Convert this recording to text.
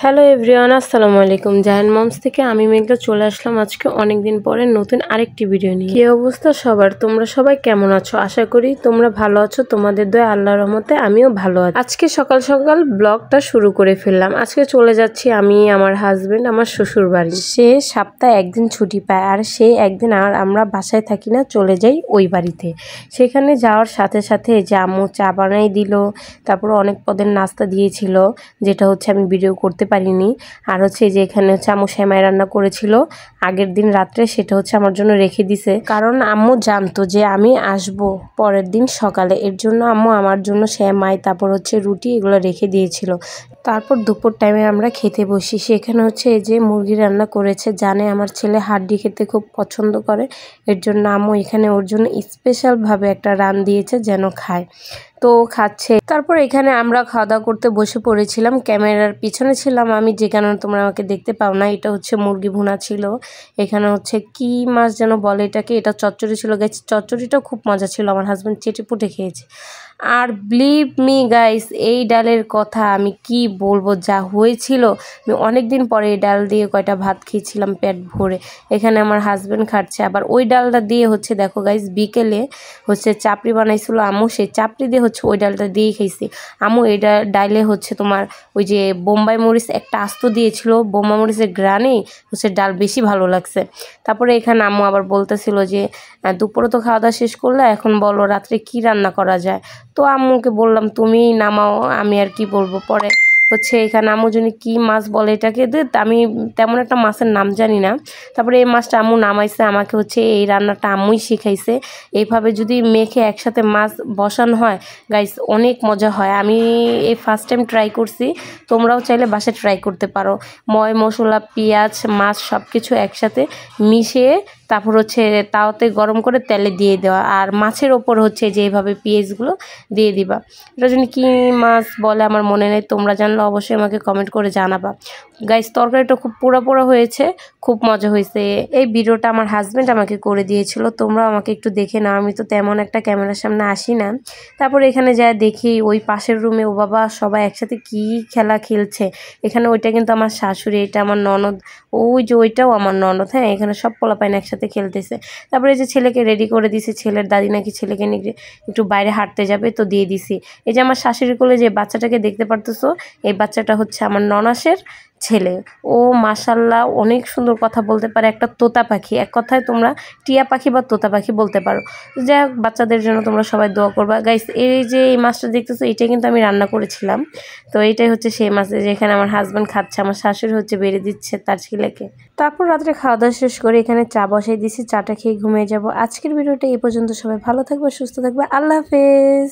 Hello everyone, আসসালামু আলাইকুম। Zayan moms থেকে আমি মেঘলা চলে আসলাম আজকে অনেকদিন পরে নতুন আরেকটি ভিডিও নিয়ে। কি অবস্থা সবার? তোমরা সবাই কেমন আছো? আশা করি তোমরা ভালো আছো। তোমাদের দয়া আল্লাহর রহমতে আমিও ভালো আছি। আজকে সকাল সকাল ব্লগটা শুরু করে ফেললাম। আজকে চলে যাচ্ছি আমি, আমার হাজবেন্ড, আমার শ্বশুর বাড়ি। সে সপ্তাহে একদিন ছুটি পায়, আর সেই একদিন আর আমরা বাসায় থাকি না, চলে যাই ওই বাড়িতে। সেখানে যাওয়ার সাথে সাথে যে আম্মু চা বানাই দিল, তারপর অনেক পদের নাস্তা দিয়েছিল, যেটা হচ্ছে আমি ভিডিও করতে পারিনি। আর হচ্ছে যে এখানে হচ্ছে আম্মু সেমাই রান্না করেছিল আগের দিন রাত্রে, সেটা হচ্ছে আমার জন্য রেখে দিছে, কারণ আম্মু জানতো যে আমি আসব পরের দিন সকালে। এর জন্য আম্মু আমার জন্য সেমাই, তারপর হচ্ছে রুটি, এগুলো রেখে দিয়েছিল। তারপর দুপুর টাইমে আমরা খেতে বসি। সেখানে হচ্ছে এই যে মুরগি রান্না করেছে, জানে আমার ছেলে হাড্ডি খেতে খুব পছন্দ করে, এর জন্য আম্মু এখানে ওর জন্য স্পেশালভাবে একটা রান দিয়েছে যেন খায়। তো খাচ্ছে। তারপর এখানে আমরা খাওয়া দাওয়া করতে বসে পড়েছিলাম। ক্যামেরার পিছনে ছিলাম আমি, যে কারণে তোমরা আমাকে দেখতে পাও না। এটা হচ্ছে মুরগি ভুনা ছিল। এখানে হচ্ছে কি মাছ যেন বলে এটাকে, এটা চচ্চড়ি ছিল। গাইস চচ্চড়িটাও খুব মজা ছিল, আমার হাজব্যান্ড চেটে পুটে খেয়েছে। আর বিলিভ মি গাইস, এই ডালের কথা আমি কি বলবো, যা হয়েছিল। আমি অনেকদিন পরে এই ডাল দিয়ে কয়টা ভাত খেয়েছিলাম পেট ভরে। এখানে আমার হাজব্যান্ড খাচ্ছে। আবার ওই ডালটা দিয়ে হচ্ছে দেখো গাইস, বিকেলে হচ্ছে চাপড়ি বানাইছিল আম্মু, সেই চাপড়ি দিয়ে হচ্ছে ওই ডালটা দিয়েই খাইছি। আম্মু এই ডালে হচ্ছে তোমার ওই যে বোম্বাই মরিচ একটা আস্ত দিয়েছিল, বোম্বাই মরিচের গ্রানেই হচ্ছে ডাল বেশি ভালো লাগছে। তারপরে এখানে আম্মু আবার বলতেছিল যে দুপুরে তো খাওয়া দাওয়া শেষ করলে, এখন বলো রাত্রে কি রান্না করা যায়। তো আম্মুকে বললাম তুমি নামাও, আমি আর কি বলবো। পরে হচ্ছে এখানে আম্মু যিনি কী মাছ বলে এটাকে, আমি তেমন একটা মাছের নাম জানি না। তারপরে এই মাছটা আম্মু নামাইছে, আমাকে হচ্ছে এই রান্নাটা আম্মুই শিখাইছে। এইভাবে যদি মেখে একসাথে মাছ বসানো হয় গাইস, অনেক মজা হয়। আমি এই ফার্স্ট টাইম ট্রাই করছি, তোমরাও চাইলে বাসায় ট্রাই করতে পারো। মশলা, পেঁয়াজ, মাছ সব কিছু একসাথে মিশিয়ে তারপর হচ্ছে তাওতে গরম করে তেলে দিয়ে দেওয়া, আর মাছের ওপর হচ্ছে যে এইভাবে পেঁয়াজগুলো দিয়ে দিবা। এটা জন্য কী মাছ বলে আমার মনে নেই, তোমরা জানলে অবশ্যই আমাকে কমেন্ট করে জানাবা। গাইস তরকারিটা খুব পোড়া পোড়া হয়েছে, খুব মজা হয়েছে। এই ভিডিওটা আমার হাজব্যান্ড আমাকে করে দিয়েছিল, তোমরা আমাকে একটু দেখে নাও, আমি তো তেমন একটা ক্যামেরার সামনে আসি না। তারপর এখানে যা দেখি ওই পাশের রুমে ও বাবা সবাই একসাথে কি খেলা খেলছে। এখানে ওইটা কিন্তু আমার শাশুড়ি, এটা আমার ননদ, ওই যে ওইটাও আমার ননদ। হ্যাঁ, এখানে সব পোলাপাইন একসাথে খেলতেছে। তারপরে যে ছেলেকে রেডি করে দিছি, ছেলের দাদি নাকি ছেলেকে নিয়ে একটু বাইরে হাঁটতে যাবে, তো দিয়ে দিছি। এই যে আমার শাশুড়ি কোলে যে বাচ্চাটাকে দেখতে পারতেছো, এই বাচ্চাটা হচ্ছে আমার ননাসের ছেলে। ও মাশাল্লাহ অনেক সুন্দর কথা বলতে পারে, একটা তোতা পাখি। এক কথায় তোমরা টিয়া পাখি বা তোতা পাখি বলতে পারো। যাই হোক, বাচ্চাদের জন্য তোমরা সবাই দোয়া করবা। গাইস এই যে এই মাছটা দেখতেছো, এইটাই কিন্তু আমি রান্না করেছিলাম। তো এইটাই হচ্ছে সেই মাছ, যেখানে আমার হাজব্যান্ড খাচ্ছে, আমার শাশুড়ি হচ্ছে বেড়ে দিচ্ছে তার ছেলেকে। তারপর রাত্রে খাওয়া দাওয়া শেষ করে এখানে চা বসাই দিছি, চাটা খেয়ে ঘুমিয়ে যাব। আজকের ভিডিওটা এই পর্যন্ত। সবাই ভালো থাকবে, সুস্থ থাকবে, আল্লাহ হাফেজ।